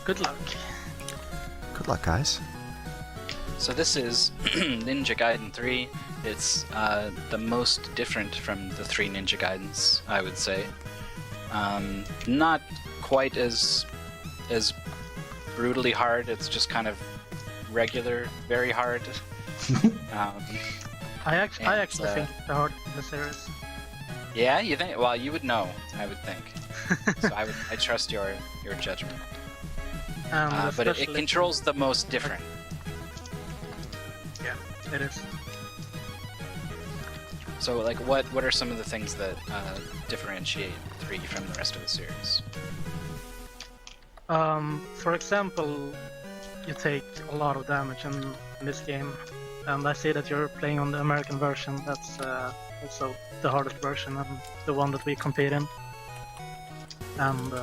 Good luck. Good luck, guys. So this is Ninja Gaiden 3. It's the most different from the 3 Ninja Gaidens, I would say. Not quite as brutally hard. It's just kind of regular, very hard. I actually think it's the hardest in the series. Yeah, you think? Well, you would know, I would think. So I trust your judgment. But it controls the most different. Yeah, it is. So, like, what are some of the things that differentiate 3 from the rest of the series? For example, you take a lot of damage in this game, and I see that you're playing on the American version. That's also the hardest version and the one that we compete in. And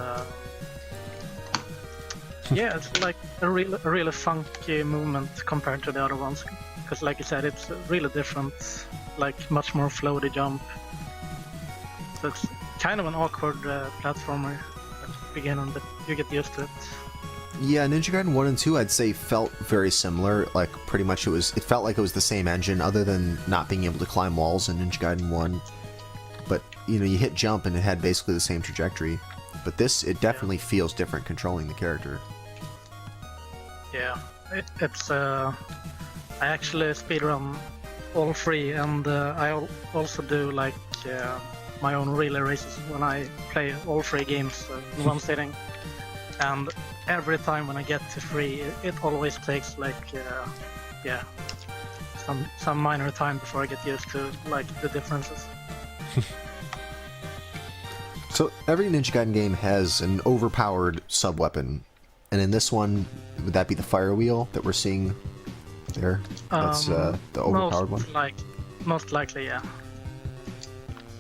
yeah, it's like a really funky movement compared to the other ones. Because, like you said, it's really different, like much more floaty jump. So it's kind of an awkward platformer at the beginning, but you get used to it. Yeah, Ninja Gaiden 1 and 2 I'd say felt very similar. Like pretty much it felt like it was the same engine, other than not being able to climb walls in Ninja Gaiden 1. But you know, you hit jump and it had basically the same trajectory. But this, it definitely feels different controlling the character. Yeah, it's I actually speedrun all 3, and I also do like my own relay races when I play all 3 games in one sitting. And every time when I get to 3, it always takes like yeah, some minor time before I get used to like the differences. So every Ninja Gaiden game has an overpowered sub-weapon, and in this one, would that be the fire wheel that we're seeing there? That's the overpowered one? Most likely, yeah.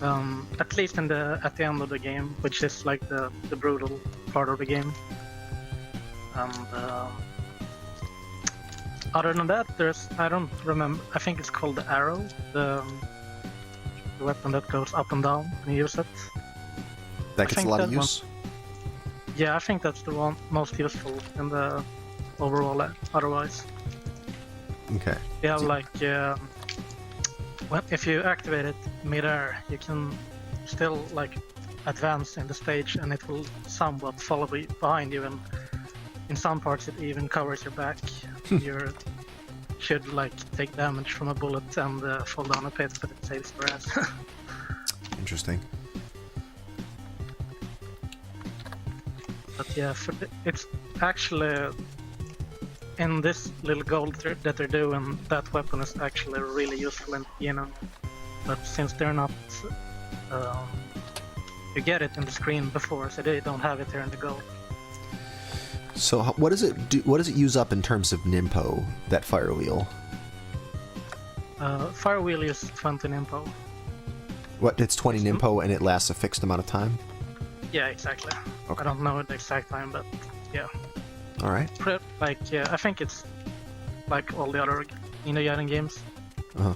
At least at the end of the game, which is like the brutal part of the game. And other than that, I don't remember. I think it's called the arrow, the weapon that goes up and down when you use it. That gets a lot of use? Yeah, I think that's the one most useful in the overall. Otherwise, okay. Yeah, like if you activate it mid-air, you can still like advance in the stage, and it will somewhat follow behind you, and in some parts it even covers your back. You should like take damage from a bullet and fall down a pit, but it saves your ass. Interesting. But yeah, it's actually in this little gold that they're doing, that weapon is actually really useful in the beginning. But since they're not, you get it in the screen before, so they don't have it here in the gold. So what does it do? What does it use up in terms of Nimpo? That fire wheel. Fire wheel is 20 Nimpo. What? It's 20 Nimpo and it lasts a fixed amount of time? Yeah, exactly. Okay. I don't know the exact time, but yeah. All right. Like, yeah, I think it's like all the other Ninja Gaiden games. Uh-huh.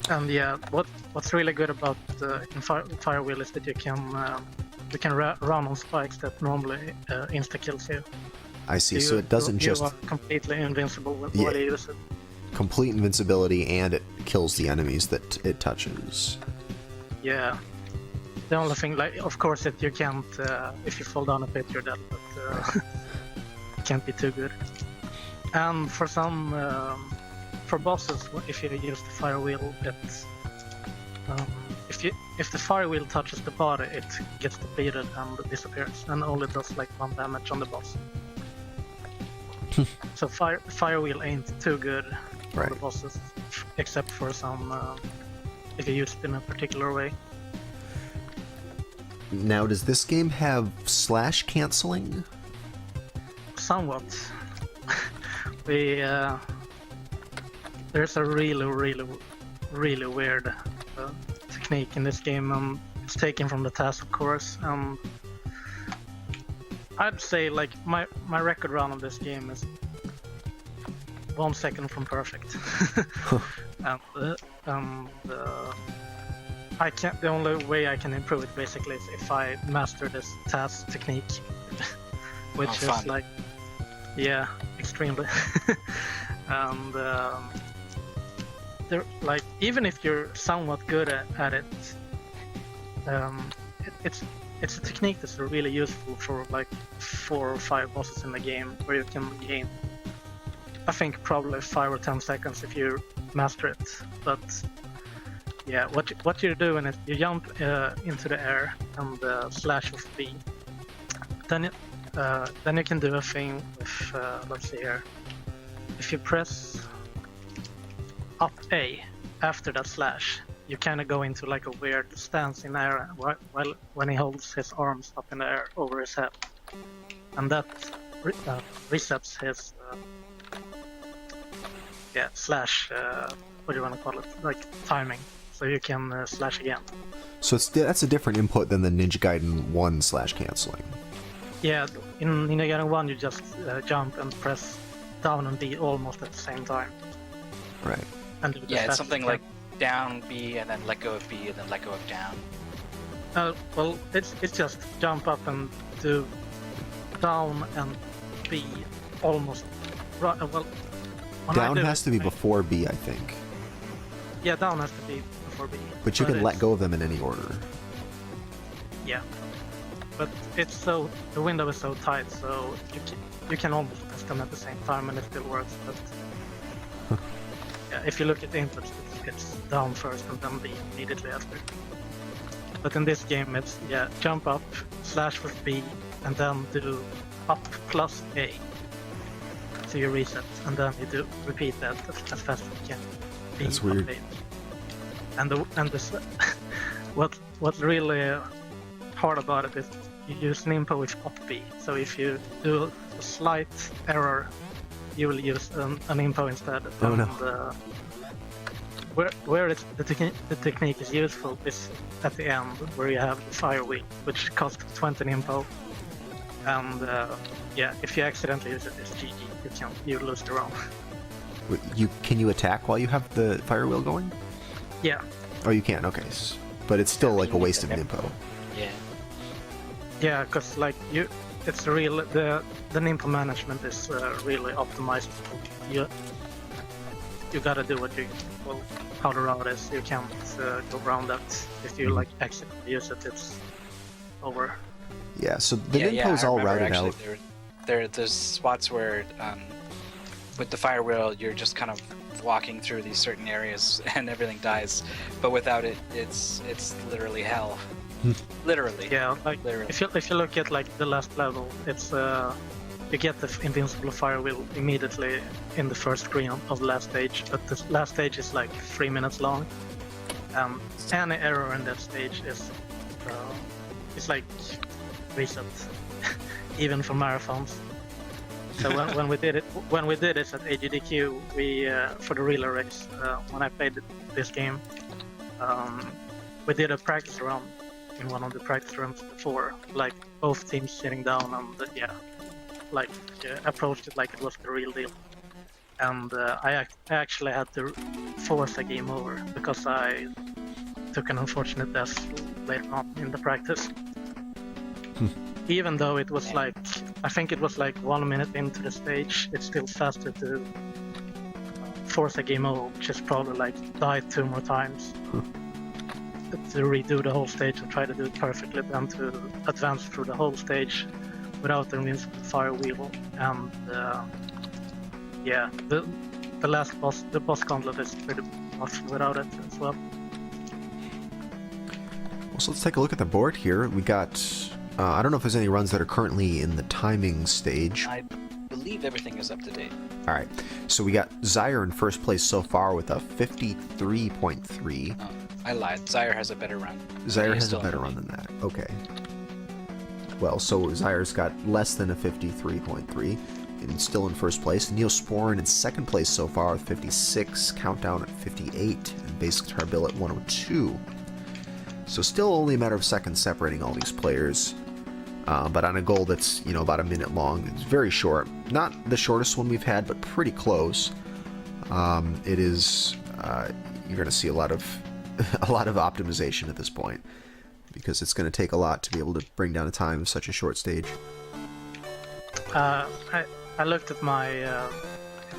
And yeah, what's really good about Fire Wheel is that you can run on spikes that normally insta kills you. I see. So it doesn't just. You are completely invincible when you use it. Complete invincibility, and it kills the enemies that it touches. Yeah. The only thing, like, of course, that you can't, if you fall down a pit, you're dead, but it can't be too good. And for some, for bosses, if you use the fire wheel, it's, if the fire wheel touches the body, it gets depleted and disappears, and only does like 1 damage on the boss. So fire wheel ain't too good for the bosses, except for some, if you use it in a particular way. Now, does this game have slash canceling? Somewhat. There's a really weird technique in this game, and it's taken from the TAS, of course. I'd say like my record run of this game is 1 second from perfect. The only way I can improve it basically is if I master this TAS technique, which fun. is like, yeah, extremely. And there, like, even if you're somewhat good at it, it's a technique that's really useful for like 4 or 5 bosses in the game, where you can gain, I think, probably 5 or 10 seconds if you master it. But yeah, what you're doing is you jump into the air and slash with B. Then you can do a thing with, let's see here. If you press up A after that slash, you kind of go into like a weird stance in air while when he holds his arms up in the air over his head, and that resets his slash. What do you want to call it? Like timing, so you can slash again. So that's a different input than the Ninja Gaiden 1 slash canceling. Yeah, in Ninja Gaiden 1 you just jump and press down and B almost at the same time. Right. And do the Yeah, it's slash something again. like down B and then let go of B and then let go of down. Well, it's just jump up and do down and B almost. Right. Well, when I Down do has it, to be before B, I think. Yeah, down has to be before B. But you can let it's- go of them in any order. Yeah, but it's so the window is so tight, so you can almost press them at the same time and it still works. But yeah, if you look at the inputs, it's down first and then B immediately after. But in this game, it's jump up, slash with B, and then do up plus A. So you reset, and then you do repeat that as fast as you can. B, That's up, weird. A. And what's really hard about it is you use an info with up B. So if you do a slight error, you will use an info instead. Oh, no. And, where the technique is useful is at the end, where you have the fire wheel, which costs 20 info. And if you accidentally use it, it's GG. You lose the round. Can you attack while you have the fire wheel going? Yeah. Oh, you can. Okay, but it's still like a you waste need of to- info. Yeah. Yeah, because like it's real. The info management is really optimized. You gotta do how the route is. You can't go around that. If you like accidentally use it, it's over. Yeah. So the yeah, info's I all remember routed actually out. there's spots where with the fire wheel you're just kind of walking through these certain areas and everything dies, but without it it's literally hell. Literally. Yeah, like Literally. if you look at like the last level, it's you get the invincible fire wheel immediately in the first screen of the last stage, but the last stage is like 3 minutes long. Any error in that stage is it's like reset, even for marathons. So when we did it at AGDQ, we for the relay race, when I played this game, we did a practice run in one of the practice rooms before, like both teams sitting down and approached it like it was the real deal. And I actually had to force a game over because I took an unfortunate death later on in the practice. Even though it was like, I think it was like 1 minute into the stage, it's still faster to force a game over, which is probably like die 2 more times to redo the whole stage and try to do it perfectly, than to advance through the whole stage without the invincible fire wheel. And the last boss, the boss gauntlet, is pretty much without it as well. Well, so let's take a look at the board here. We got, I don't know if there's any runs that are currently in the timing stage. I believe everything is up to date. All right, so we got Zyre in first place so far with a 53.3. Oh, I lied. Zyre has a better run. Zyre He's has a still in better the run lead. than that. Okay. Well, so Zyre's got less than a 53.3 and still in first place. Neosporin in second place so far with 56, Countdown at 58, and BassguitarBill at 102. So still only a matter of seconds separating all these players, but on a goal that's, about a minute long. It's very short. Not the shortest one we've had, but pretty close. It is, you're going to see a lot of optimization at this point, because it's going to take a lot to be able to bring down a time of such a short stage. I looked at my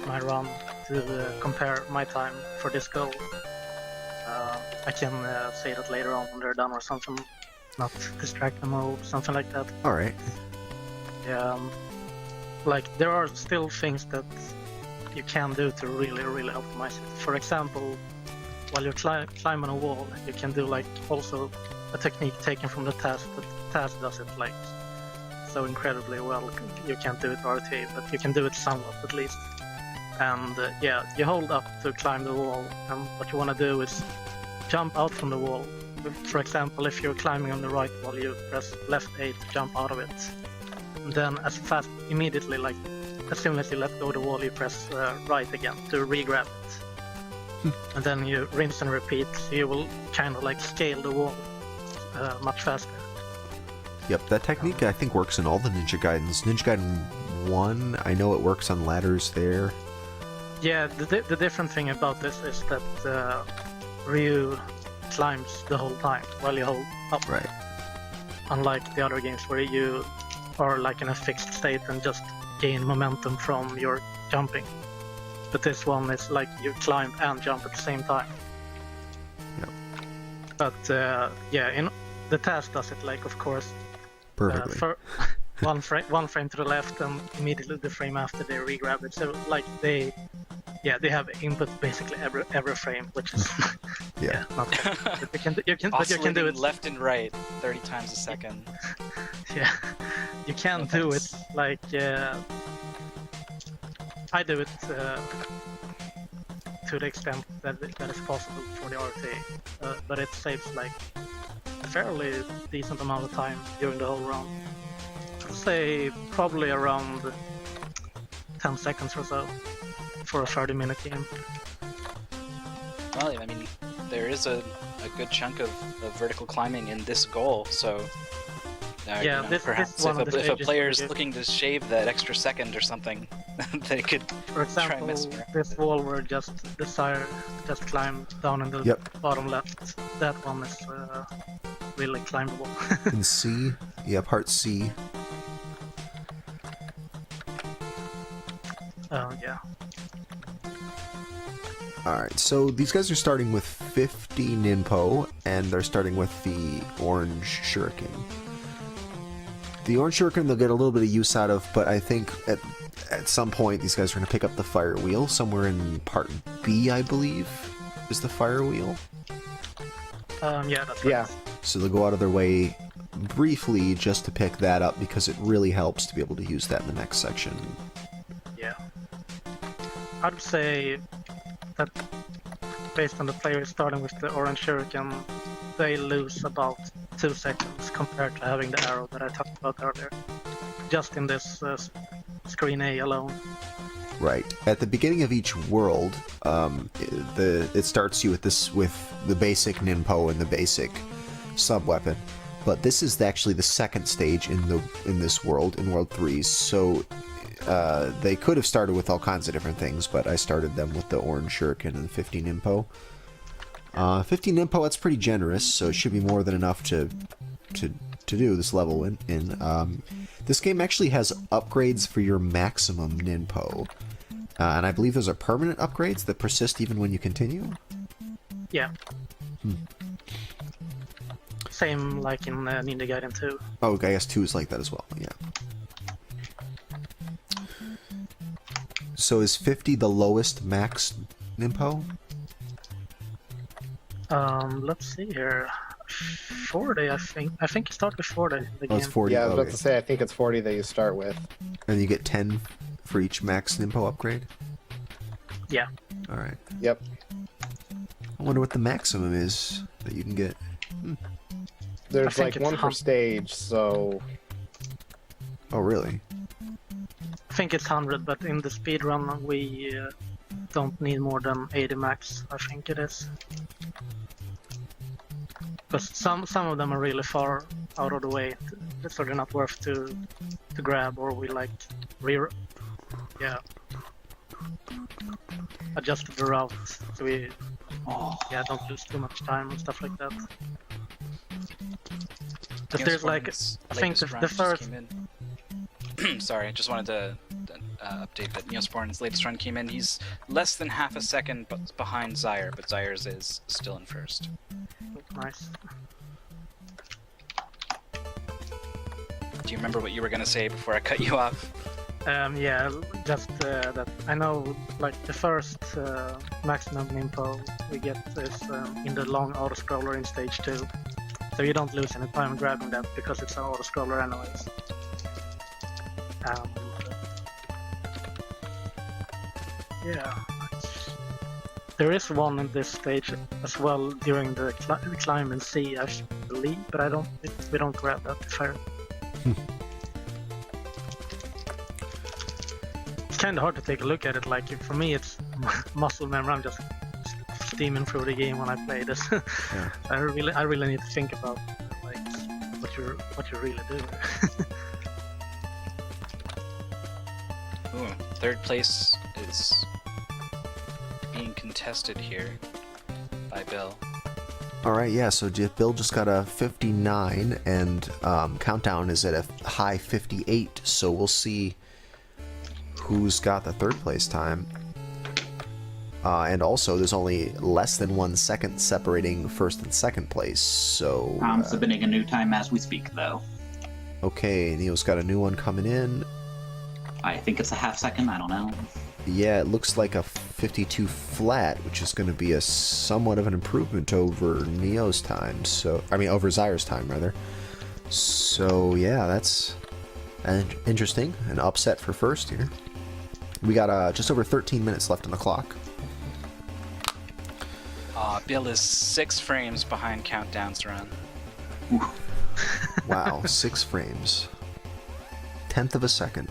my run to compare my time for this goal. I can say that later on when they're done or something, not distract them or something like that. All right. Yeah, like there are still things that you can do to really optimize it. For example, while you're climbing a wall, you can do like also a technique taken from the task. The task does it like so incredibly well. You can't do it RT, but you can do it somewhat at least. And yeah, you hold up to climb the wall, and what you want to do is jump out from the wall. For example, if you're climbing on the right wall, you press left A to jump out of it. And then immediately, like as soon as you let go of the wall, you press right again to re-grab it. And then you rinse and repeat, so you will kind of like scale the wall much faster. Yep, that technique I think works in all the Ninja Gaidens. Ninja Gaiden 1, I know it works on ladders there. Yeah, the different thing about this is that Ryu climbs the whole time while you hold up. Right. Unlike the other games where you are like in a fixed state and just gain momentum from your jumping. But this one is like you climb and jump at the same time. Yep. But yeah, the task does it like, of course, Perfectly. for one frame to the left and immediately the frame after they re-grab it. So like they have input basically every frame, which is Yeah. not bad. But you can Oscillating do it left and right 30 times a second. Yeah, you can No do thanks. it like I do it to the extent that is possible for the RT, but it saves like a fairly decent amount of time during the whole round. I'd say probably around 10 seconds or so for a 30-minute game. Well, I mean, there is a good chunk of vertical climbing in this goal, so Yeah, this perhaps one of the if a stages player's you- looking to shave that extra second or something, they could For try and example, mess around this with it. wall where just the Zyre just climbed down in the Yep. bottom left, that one is really climbable. In C, yeah, part C. Yeah. Alright, so these guys are starting with 50 Ninpo, and they're starting with the orange shuriken. The orange shuriken they'll get a little bit of use out of, but I think at some point these guys are going to pick up the fire wheel. Somewhere in part B, I believe, is the fire wheel. Yeah, that's right. Yeah. So they'll go out of their way briefly just to pick that up, because it really helps to be able to use that in the next section. Yeah. I'd say that based on the players starting with the orange shuriken, they lose about 2 seconds compared to having the arrow that I talked about earlier. Just in this screen A alone. Right. At the beginning of each world, it starts you with the basic Ninpo and the basic sub-weapon. But this is actually the second stage in this world, in World 3, so they could have started with all kinds of different things, but I started them with the orange shuriken and 50 Ninpo. 50 Ninpo, that's pretty generous, so it should be more than enough to do this level in. This game actually has upgrades for your maximum Ninpo. And I believe those are permanent upgrades that persist even when you continue? Yeah. Same like in Ninja Gaiden 2. Oh, I guess 2 is like that as well, yeah. So is 50 the lowest max Ninpo? Let's see here. 40, I think. I think you start with 40 in the Oh, it's game. 40. Yeah, I was about okay. to say, I think it's 40 that you start with. And you get 10 for each max Ninpo upgrade? Yeah. Alright. Yep. I wonder what the maximum is that you can get. There's think like it's one per stage, so Oh, really? I think it's 100, but in the speedrun we don't need more than 80 max, I think it is. Because some of them are really far out of the way, so they're not worth to grab, or we like adjust the route so we don't lose too much time and stuff like that. But there's like, I think the first sorry, just wanted to update that Neosporn's latest run came in. He's less than half a second behind Zyre, but Zyre's is still in first. Nice. Do you remember what you were gonna say before I cut you off? Yeah, just that I know, like the first maximum info we get is in the long auto-scroller in stage 2. So you don't lose any time grabbing that because it's an auto-scroller anyways. Yeah. There is one in this stage as well during the climb and see, I believe, but we don't grab that fair. It's kind of hard to take a look at it. Like for me, it's muscle memory. I'm just steaming through the game when I play this. Yeah. I really need to think about like what you really do. Ooh, third place is being contested here by Bill. Alright, yeah, so Bill just got a 59, and Countdown is at a high 58, so we'll see who's got the third place time. And also, there's only less than 1 second separating first and second place, so... I'm submitting a new time as we speak, though. Okay, Neo's got a new one coming in. I think it's a half second, I don't know. Yeah, it looks like a 52 flat, which is going to be a somewhat of an improvement over Neo's time, so... I mean, over Zyre's time, rather. So, yeah, that's interesting. An upset for first here. We got just over 13 minutes left on the clock. Bill is 6 frames behind Countdown's run. Wow, 6 frames. 1/10 of a second.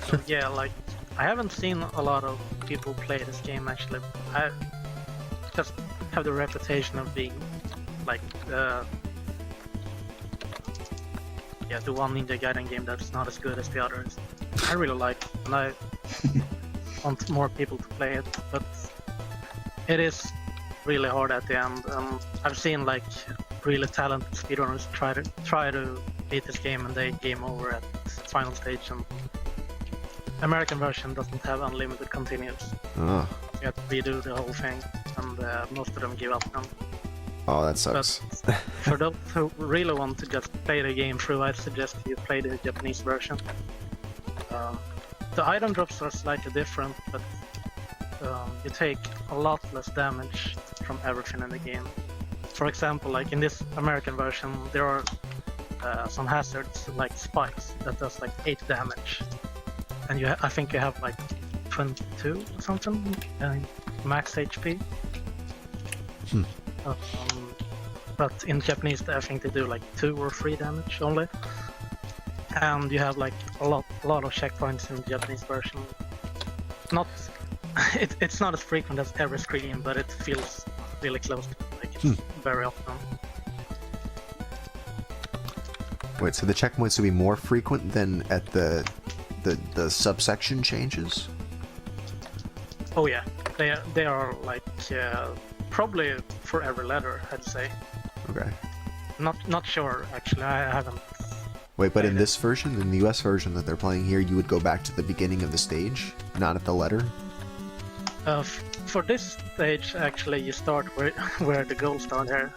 So yeah, like I haven't seen a lot of people play this game actually. I just have the reputation of being like the one Ninja Gaiden game that's not as good as the others. I really like it, and I want more people to play it, but it is really hard at the end. I've seen like really talented speedrunners try to beat this game and they game over at final stage, and American version doesn't have unlimited continues. Oh, You have to redo the whole thing, and most of them give up now. oh that sucks. For those who really want to just play the game through, I suggest you play the Japanese version. The item drops are slightly different, but you take a lot less damage from everything in the game. For example, like in this American version, there are some hazards like spikes that does like 8 damage, and I think you have like 22 or something max HP. But in Japanese, I think they do like 2 or 3 damage only. And you have like a lot of checkpoints in the Japanese version. It's not as frequent as every screen, but it feels really close to it, like it's very often. Wait, so the checkpoints will be more frequent than at the subsection changes? Oh yeah, they are like probably for every letter, I'd say. Okay. Not sure actually. I haven't. Wait, but in this version, in the US version that they're playing here, you would go back to the beginning of the stage, not at the letter? For this stage, actually, you start where the goals start here.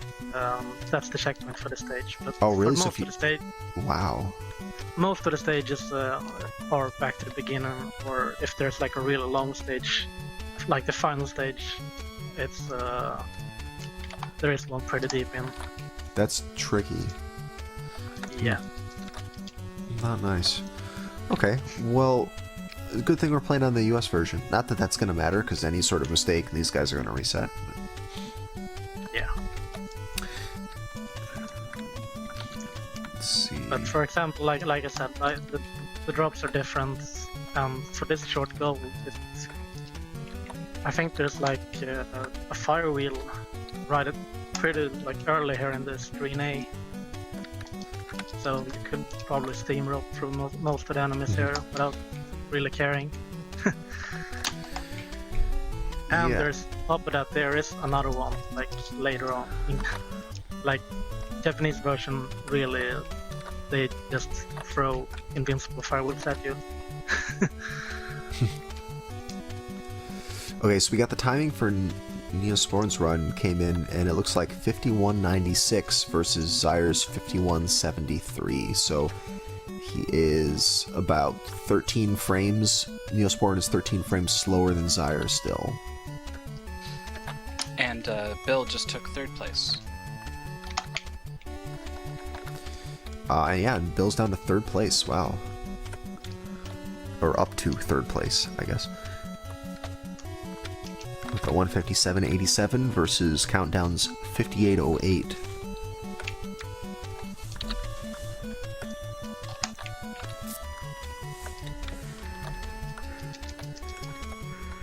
That's the checkpoint for the stage. But Oh, really? For So most of the stage, Wow. most of the stages are back to the beginning, or if there's like a really long stage, like the final stage, it's there is one pretty deep in. That's tricky. Yeah. Not nice. Okay, well, good thing we're playing on the US version. Not that that's going to matter, because any sort of mistake, these guys are going to reset. Yeah. Let's see. But for example, like I said, the drops are different, and for this short goal, I think there's like a fire wheel right at pretty like early here in the screen A. So you could probably steamroll through most of the enemies here without really caring. And Yeah. there's top of that there is another one like later on. Like Japanese version really they just throw invincible fireworks at you. Okay, so we got the timing for Neosporin's run came in, and it looks like 51.96 versus Zyre's 51.73. So he is about 13 frames. Neosporin is 13 frames slower than Zyre still. And Bill just took third place. Yeah, and Bill's down to third place. Wow. Or up to third place, I guess. With the 157.87 versus Countdown's 58.08.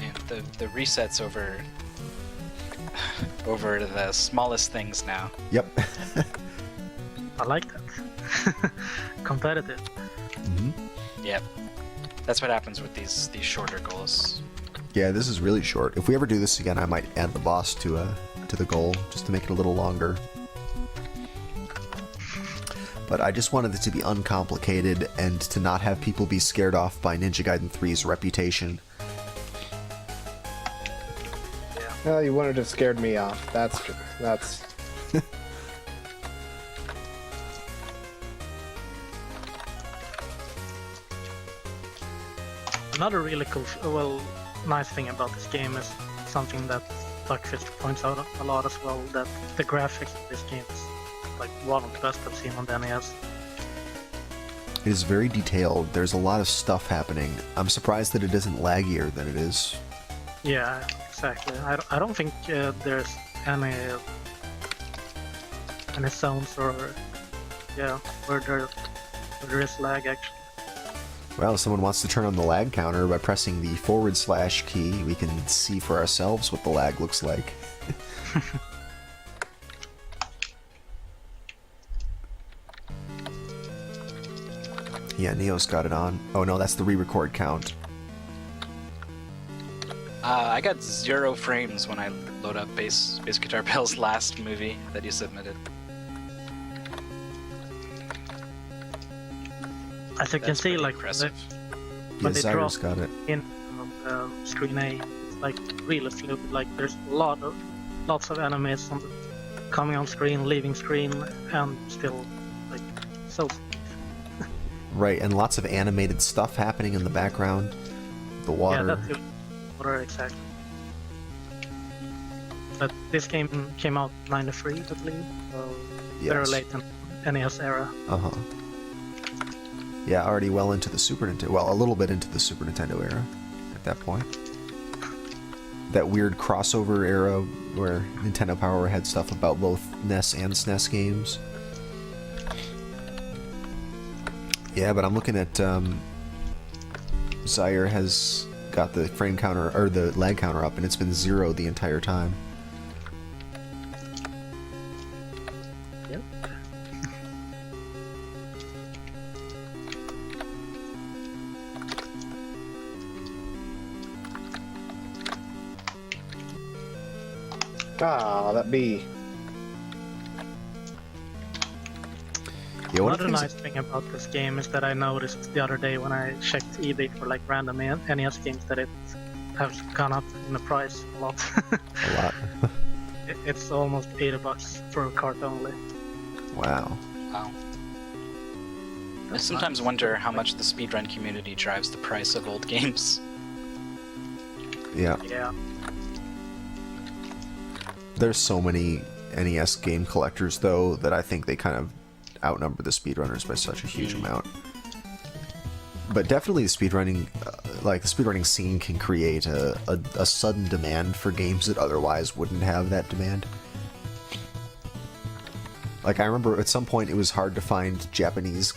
And the resets over over the smallest things now. Yep. I like that. Competitive. Yep. That's what happens with these shorter goals. Yeah, this is really short. If we ever do this again, I might add the boss to the goal just to make it a little longer. But I just wanted it to be uncomplicated and to not have people be scared off by Ninja Gaiden 3's reputation. Well, you wouldn't have scared me off. That's true. That's. Another really cool, nice thing about this game is something that Duckfist points out a lot as well, that the graphics of this game is like one of the best I've seen on the NES. It is very detailed. There's a lot of stuff happening. I'm surprised that it isn't laggier than it is. Yeah, exactly. I don't think there's any sounds or where there is lag actually. Well, if someone wants to turn on the lag counter by pressing the / key, we can see for ourselves what the lag looks like. Yeah, Neo's got it on. Oh no, that's the re-record count. I got 0 frames when I load up BassguitarBill's last movie that he submitted. As you can That's see, pretty like impressive. when Yeah, they drop Zyre's got it. in screen A, it's like really fluid. Like there's lots of enemies coming on screen, leaving screen, and still like so. Right, and lots of animated stuff happening in the background. The water. Yeah, that's it. Water exactly. But this game came out '93, I believe, so very Yes. late in NES era. Uh-huh. Yeah, already well into the Super Nintendo. Well, a little bit into the Super Nintendo era at that point. That weird crossover era where Nintendo Power had stuff about both NES and SNES games. Yeah, but I'm looking at Zyre has got the frame counter or the lag counter up, and it's been 0 the entire time. Yep. Ah, that bee. Yeah, one of the Another things nice thing about this game is that I noticed the other day when I checked eBay for like random NES games that it has gone up in the price a lot. a lot. It's almost $80 for a cart only. Wow. Wow. I sometimes wonder how much the speedrun community drives the price of old games. Yeah. Yeah. There's so many NES game collectors, though, that I think they kind of outnumber the speedrunners by such a huge amount. But definitely the speedrunning, the speedrunning scene can create a sudden demand for games that otherwise wouldn't have that demand. Like, I remember at some point it was hard to find Japanese,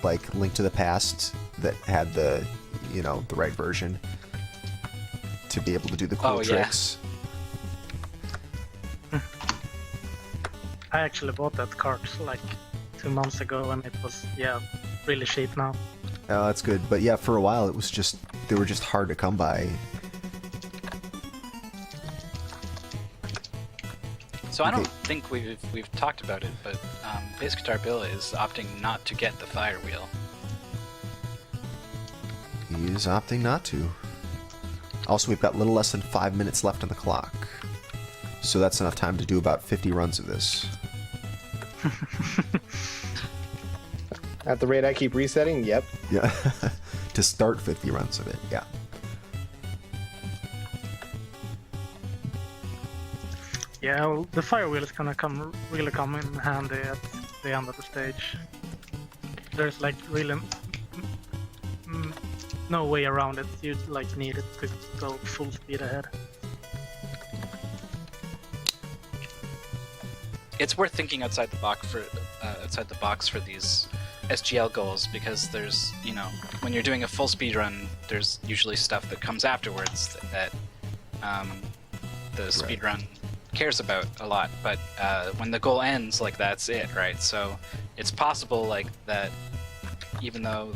like, Link to the Past that had the, the right version to be able to do the cool Oh, yeah. tricks. I actually bought that cart like 2 months ago and it was, really cheap now. Oh, that's good. But yeah, for a while it was just, they were just hard to come by. So I Okay. don't think we've talked about it, but BassguitarBill is opting not to get the fire wheel. He is opting not to. Also, we've got a little less than 5 minutes left on the clock. So that's enough time to do about 50 runs of this. At the rate I keep resetting, yep. Yeah. To start 50 runs of it, yeah. Yeah, well, the fire wheel is gonna really come in handy at the end of the stage. There's like really no way around it. You like need it to go full speed ahead. It's worth thinking outside the box for these SGL goals, because there's, you know, when you're doing a full speed run, there's usually stuff that comes afterwards that the speed run cares about a lot. But when the goal ends, like, that's it, right? So it's possible like that, even though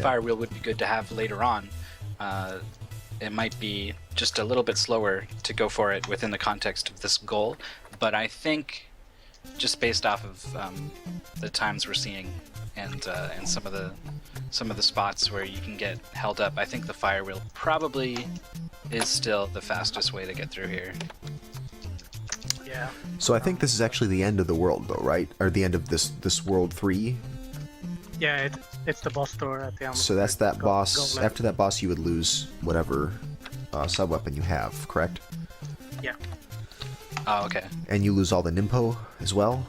fire wheel would be good to have later on, it might be just a little bit slower to go for it within the context of this goal. But I think, just based off of the times we're seeing and some of the spots where you can get held up, I think the fire wheel probably is still the fastest way to get through here. Yeah. So I think this is actually the end of the world, though, right? Or the end of this world 3. Yeah, it's the boss door at the end. So that's that boss. go left. After that boss, you would lose whatever sub-weapon you have, correct? Yeah. Oh, okay. And you lose all the Nimpo as well?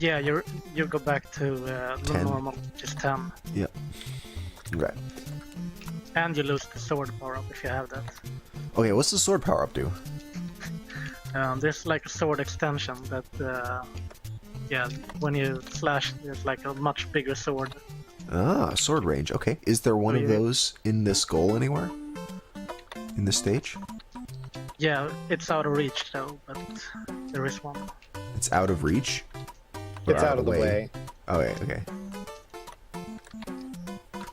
Yeah, you go back to the 10. normal, just 10. Yep. Okay. And you lose the sword power up if you have that. Okay, what's the sword power-up do? There's like a sword extension that, yeah, when you slash, there's like a much bigger sword. Ah, sword range. Okay. Is there one of those in this goal anywhere? In this stage? Yeah, it's out of reach though, but there is one. It's out of reach? Or It's out of the way. Okay, okay.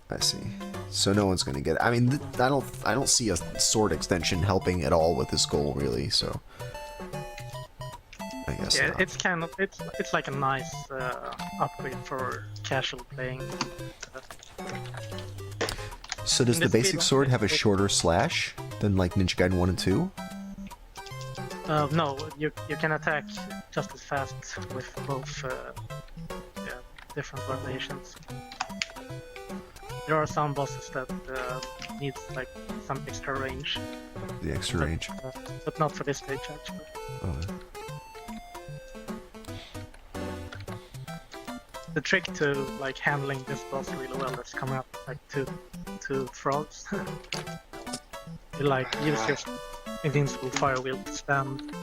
I see. So no one's gonna get it. I mean, I don't see a sword extension helping at all with this goal, really. So I guess. Yeah, not. it's kind of it's like a nice upgrade for casual playing. So does in the this basic speed sword run, have a it's- shorter slash than like Ninja Gaiden 1 and 2? No, you can attack just as fast with both different variations. There are some bosses that need like some extra range, The extra range. but not for this stage actually. Oh. The trick to like handling this boss really well is coming up like two frogs. You like use your invincible fire wheel to stand.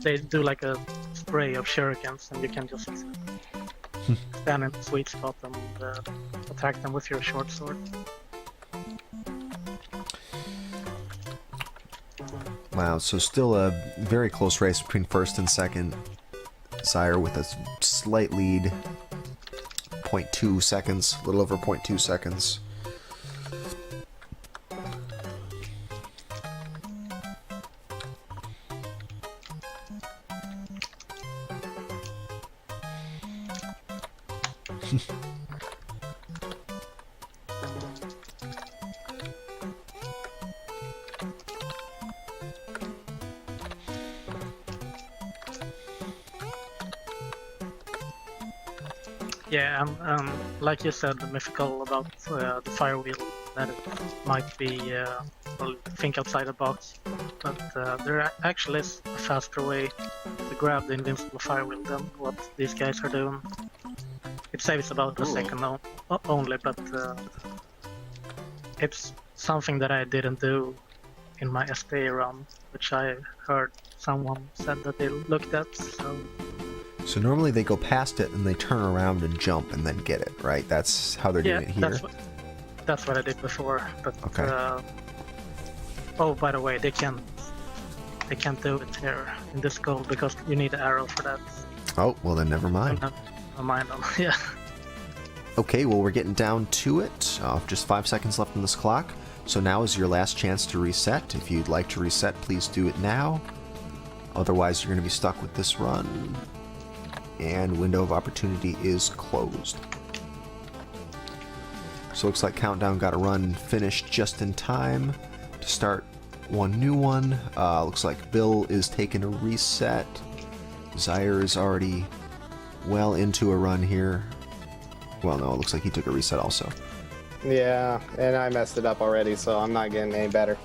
They do like a spray of shurikens, and you can just stand in the sweet spot and attack them with your short sword. Wow, so still a very close race between first and second. Zyre with a slight lead. 0.2 seconds, a little over 0.2 seconds. Yeah, and like you said, the mythical about the fire wheel, that it might be, well, think outside the box, but there actually is a faster way to grab the invincible fire wheel than what these guys are doing. It saves about a second only, but it's something that I didn't do in my SDA run, which I heard someone said that they looked at, so... So normally they go past it and they turn around and jump and then get it, right? That's how they're doing it here. That's what I did before. But Okay. oh, by the way, they can't do it here in this goal because you need an arrow for that. Oh, well then never mind. Never mind. Yeah. Okay, well we're getting down to it. Just 5 seconds left on this clock. So now is your last chance to reset. If you'd like to reset, please do it now. Otherwise, you're going to be stuck with this run. And window of opportunity is closed. So looks like Countdown got a run finished just in time to start one new one. Looks like Bill is taking a reset. Zyre is already well into a run here. Well, no, it looks like he took a reset also. Yeah, and I messed it up already, so I'm not getting any better.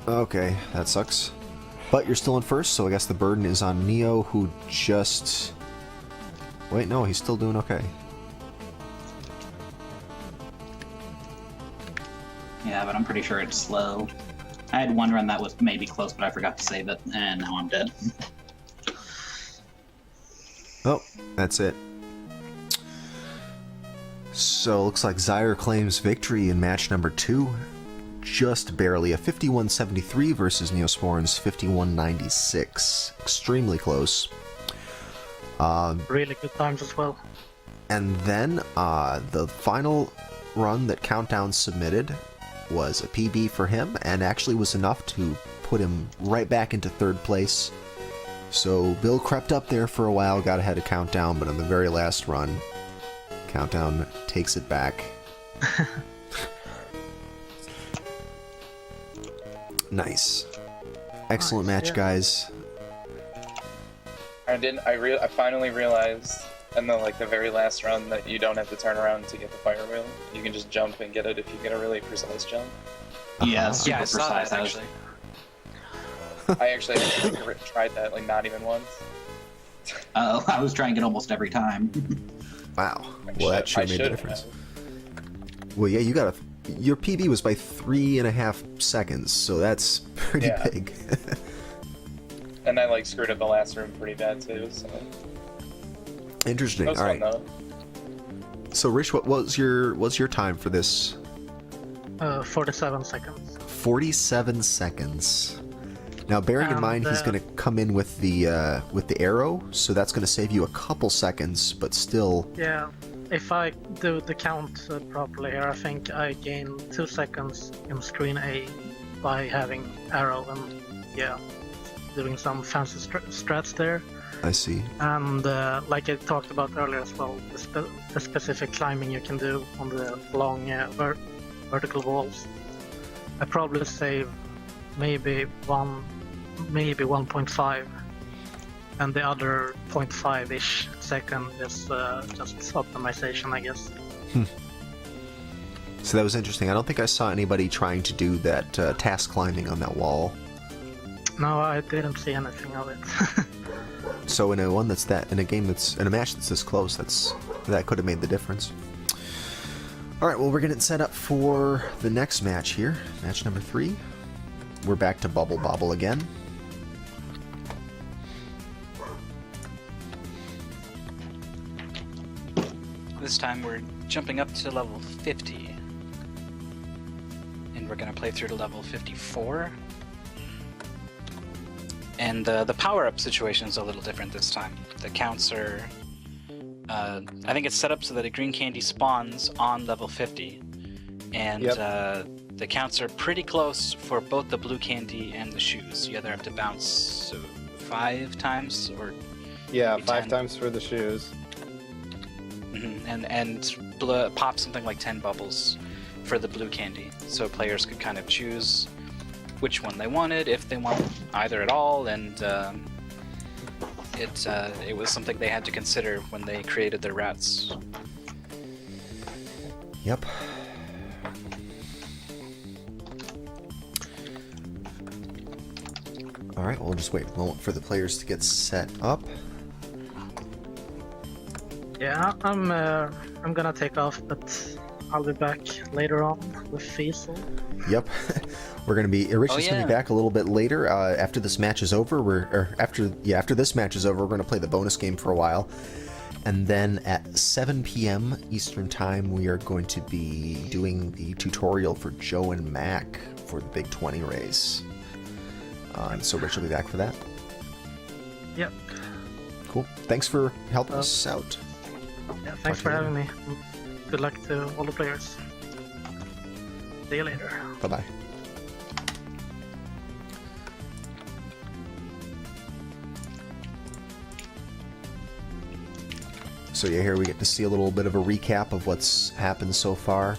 Okay, that sucks. But you're still in first, so I guess the burden is on Neo, who just... Wait, no, he's still doing okay. Yeah, but I'm pretty sure it's slow. I had one run that was maybe close, but I forgot to save it, and now I'm dead. Oh, that's it. So, looks like Zyre claims victory in match number 2. Just barely. A 51-73 versus Neosporin's 51-96. Extremely close. Really good times as well. And then, the final run that Countdown submitted was a PB for him, and actually was enough to put him right back into 3rd place. So, Bill crept up there for a while, got ahead of Countdown, but on the very last run, Countdown takes it back. Nice. Excellent Nice, match, yeah. guys. I finally realized in the very last run that you don't have to turn around to get the fire wheel. You can just jump and get it if you get a really precise jump. Yeah, it's super Yeah, I saw precise. that actually. I actually tried that not even once. I was trying it almost every time. Wow. Well, that sure I made the should difference. have. Well, yeah, you got your PB was by 3.5 seconds, so that's pretty Yeah. big. And I screwed up the last room pretty bad too. So Interesting. that was All fun right. though. So, Rich, what was your time for this? 47 seconds. 47 seconds. Now, bearing in And, mind he's going to come in with the arrow, so that's going to save you a couple seconds, but still. Yeah, if I do the count properly here, I think I gain 2 seconds in screen A by having arrow and doing some fancy strats there. I see. And like I talked about earlier as well, the specific climbing you can do on the long vertical walls. I probably save maybe 1.5, and the other 0.5-ish second is just optimization, I guess. So that was interesting. I don't think I saw anybody trying to do that task climbing on that wall. No, I didn't see anything of it. So in a match that's this close, that could have made the difference. All right, well, we're getting set up for the next match here, match number 3. We're back to Bobble again. This time we're jumping up to level 50. And we're going to play through to level 54. And the power-up situation is a little different this time. The counts are... I think it's set up so that a green candy spawns on level 50. And the counts are pretty close for both the blue candy and the shoes. You either have to bounce 5 times or... Yeah, maybe 5 10. times for the shoes. And pop something like 10 bubbles for the blue candy, so players could kind of choose which one they wanted, if they want either at all, and it was something they had to consider when they created their routes. Yep. All right, we'll just wait a moment for the players to get set up. Yeah, I'm gonna take off, but I'll be back later on with feasel. Yep. We're gonna be Rich is gonna yeah. be back a little bit later. After this match is over, after this match is over, we're gonna play the bonus game for a while. And then at 7 p.m. Eastern Time, we are going to be doing the tutorial for Joe and Mac for the Big 20 race. So Rich will be back for that. Yep. Cool. Thanks for helping us out. Yeah, thanks for having me. Good luck to all the players. See you later. Bye-bye. So yeah, here we get to see a little bit of a recap of what's happened so far.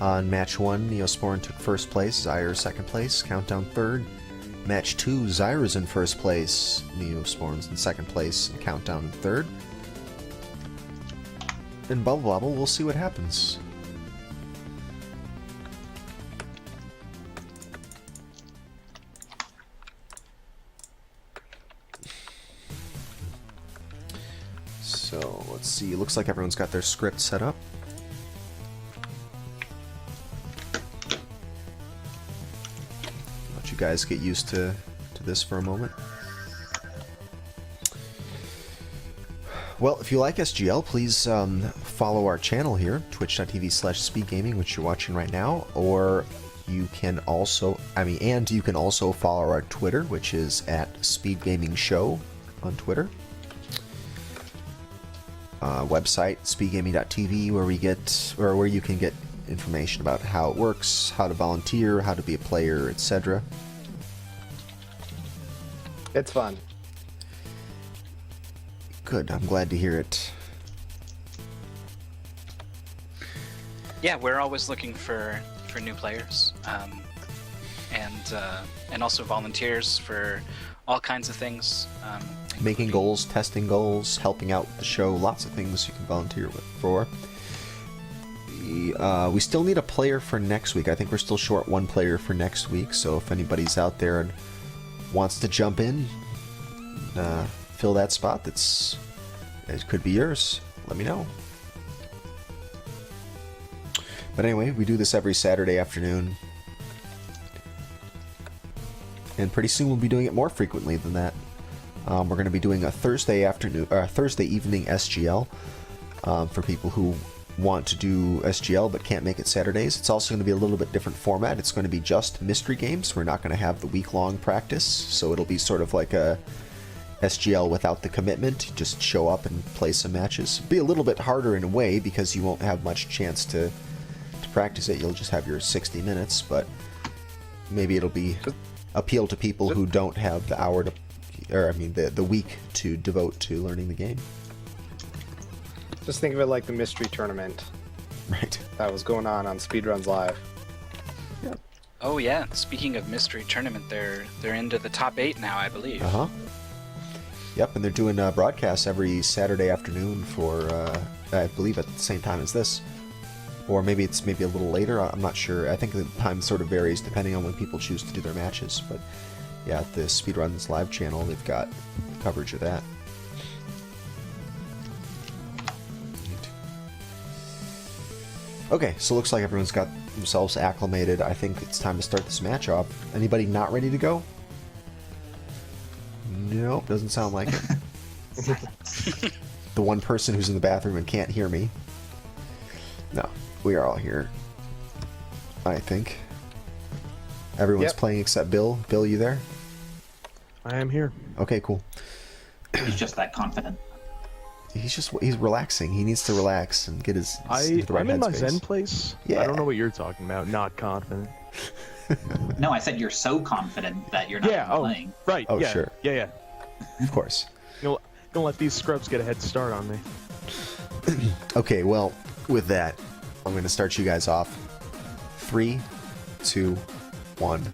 On match 1, Neosporin took first place, Zyre second place, Countdown third. Match 2, Zyre's in first place, Neosporin's in second place, and Countdown in third. In Bobble, we'll see what happens. So, let's see. Looks like everyone's got their script set up. Let you guys get used to this for a moment. Well, if you like SGL, please follow our channel here, twitch.tv/speedgaming, which you're watching right now, or you can also, and you can also follow our Twitter, which is @SpeedGamingShow on Twitter. Website speedgaming.tv, where you can get information about how it works, how to volunteer, how to be a player, etc. It's fun. Good, I'm glad to hear it. Yeah, we're always looking for new players, and also volunteers for all kinds of things. Making goals, testing goals, helping out the show, lots of things you can volunteer for. We still need a player for next week. I think we're still short one player for next week, so if anybody's out there and wants to jump in, fill that spot, it could be yours. Let me know. But anyway, we do this every Saturday afternoon. And pretty soon we'll be doing it more frequently than that. We're going to be doing a Thursday evening SGL for people who want to do SGL but can't make it Saturdays. It's also going to be a little bit different format. It's going to be just mystery games. We're not going to have the week-long practice, so it'll be sort of like a SGL without the commitment. Just show up and play some matches. It'll be a little bit harder in a way because you won't have much chance to practice it. You'll just have your 60 minutes, but maybe it'll be appeal to people who don't have the hour to, or the week to devote to learning the game. Just think of it like the mystery tournament Right. that was going on Speedruns Live. Oh yeah, speaking of mystery tournament, they're into the top 8 now, I believe. Uh-huh. Yep, and they're doing broadcasts every Saturday afternoon for, I believe at the same time as this. Or maybe it's a little later, I'm not sure. I think the time sort of varies depending on when people choose to do their matches. But yeah, the Speedruns Live channel, they've got coverage of that. Okay, so looks like everyone's got themselves acclimated. I think it's time to start this match off. Anybody not ready to go? Nope, doesn't sound like it. The one person who's in the bathroom and can't hear me. No, we are all here. I think. Everyone's playing except Bill. Bill, you there? I am here. Okay, cool. He's just that confident. He's relaxing. He needs to relax and get his into the right I'm in my headspace. Zen place. Yeah. I don't know what you're talking about. Not confident. No, I said you're so confident that you're not even playing. Right. Oh, yeah. sure. Yeah. Of course. Don't let these scrubs get a head start on me. Okay, well, with that, I'm going to start you guys off. 3, 2, 1.